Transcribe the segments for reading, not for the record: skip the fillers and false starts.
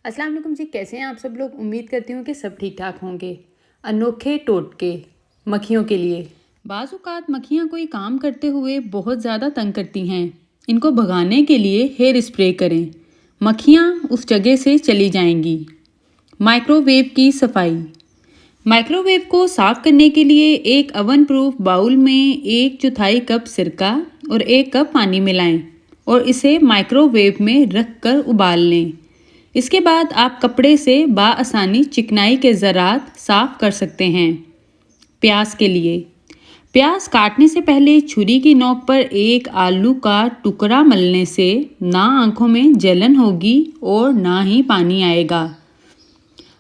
अस्सलाम वालेकुम जी, कैसे हैं आप सब लोग। उम्मीद करती हूँ कि सब ठीक ठाक होंगे। अनोखे टोटके मक्खियों के लिए। बाज़ औक़ात मक्खियाँ कोई काम करते हुए बहुत ज़्यादा तंग करती हैं। इनको भगाने के लिए हेयर स्प्रे करें, मक्खियाँ उस जगह से चली जाएंगी। माइक्रोवेव की सफाई। माइक्रोवेव को साफ़ करने के लिए एक अवन प्रूफ बाउल में 1/4 कप सिरका और 1 कप पानी मिलाएं और इसे माइक्रोवेव में रख कर उबाल लें। इसके बाद आप कपड़े से बाआसानी चिकनाई के ज़रात साफ़ कर सकते हैं। प्याज के लिए, प्याज काटने से पहले छुरी की नोक पर एक आलू का टुकड़ा मलने से ना आंखों में जलन होगी और ना ही पानी आएगा।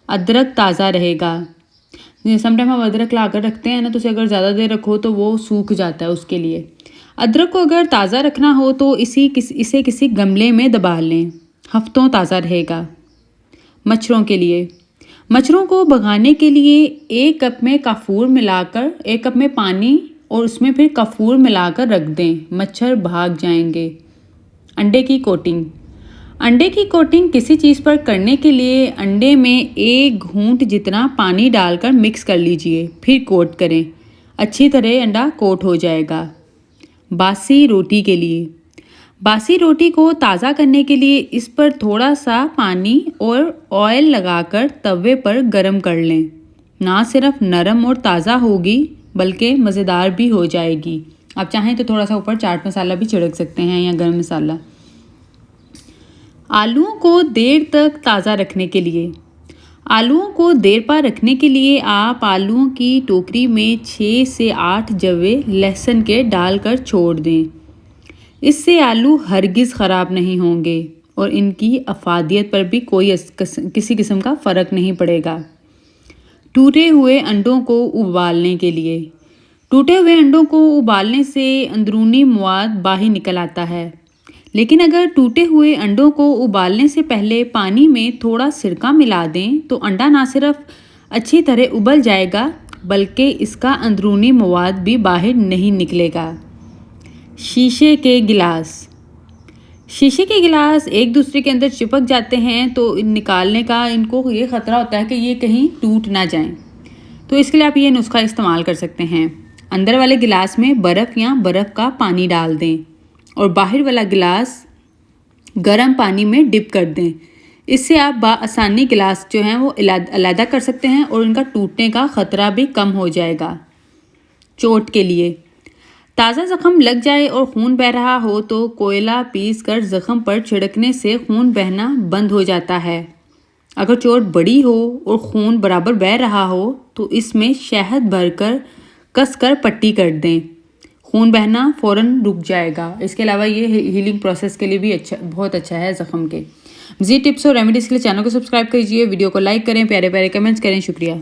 अदरक ताज़ा रहेगा। समटाइम हम अदरक ला कर रखते हैं ना, तो उसे अगर ज़्यादा देर रखो तो वो सूख जाता है। उसके लिए अदरक को अगर ताज़ा रखना हो तो इसे किसी गमले में दबा लें, हफ्तों ताज़ा रहेगा। मच्छरों के लिए, मच्छरों को भगाने के लिए 1 कप में काफूर मिलाकर 1 कप में पानी और उसमें फिर काफूर मिलाकर रख दें, मच्छर भाग जाएंगे। अंडे की कोटिंग। अंडे की कोटिंग किसी चीज़ पर करने के लिए अंडे में 1 घूंट जितना पानी डालकर मिक्स कर लीजिए, फिर कोट करें। अच्छी तरह अंडा कोट हो जाएगा। बासी रोटी के लिए, बासी रोटी को ताज़ा करने के लिए इस पर थोड़ा सा पानी और ऑयल लगाकर तवे पर गरम कर लें। ना सिर्फ नरम और ताज़ा होगी बल्कि मज़ेदार भी हो जाएगी। आप चाहें तो थोड़ा सा ऊपर चाट मसाला भी छिड़क सकते हैं या गरम मसाला। आलूओं को देर तक ताज़ा रखने के लिए, आलूओं को देर पर रखने के लिए आप आलूओं की टोकरी में 6 से 8 जवे लहसुन के डालकर छोड़ दें। इससे आलू हरगिज़ ख़राब नहीं होंगे और इनकी अफादियत पर भी किसी किस्म का फ़र्क नहीं पड़ेगा। टूटे हुए अंडों को उबालने के लिए, टूटे हुए अंडों को उबालने से अंदरूनी मवाद बाहर निकल आता है, लेकिन अगर टूटे हुए अंडों को उबालने से पहले पानी में थोड़ा सिरका मिला दें तो अंडा ना सिर्फ अच्छी तरह उबल जाएगा बल्कि इसका अंदरूनी मवाद भी बाहर नहीं निकलेगा। शीशे के गिलास, शीशे के गिलास एक दूसरे के अंदर चिपक जाते हैं तो निकालने का इनको ये ख़तरा होता है कि ये कहीं टूट ना जाएं। तो इसके लिए आप ये नुस्खा इस्तेमाल कर सकते हैं। अंदर वाले गिलास में बर्फ़ या बर्फ़ का पानी डाल दें और बाहर वाला गिलास गर्म पानी में डिप कर दें। इससे आप बाआसानी गिलास जो हैं वो अलग कर सकते हैं और इनका टूटने का ख़तरा भी कम हो जाएगा। चोट के लिए, ताज़ा ज़ख़म लग जाए और खून बह रहा हो तो कोयला पीस कर ज़ख़म पर छिड़कने से खून बहना बंद हो जाता है। अगर चोट बड़ी हो और खून बराबर बह रहा हो तो इसमें शहद भरकर कसकर पट्टी कर दें, खून बहना फ़ौरन रुक जाएगा। इसके अलावा ये हीलिंग प्रोसेस के लिए भी बहुत अच्छा है ज़ख़म के। मज़ीद टिप्स और रेमेडीज़ के लिए चैनल को सब्सक्राइब कीजिए, वीडियो को लाइक करें, प्यारे प्यारे कमेंट्स करें। शुक्रिया।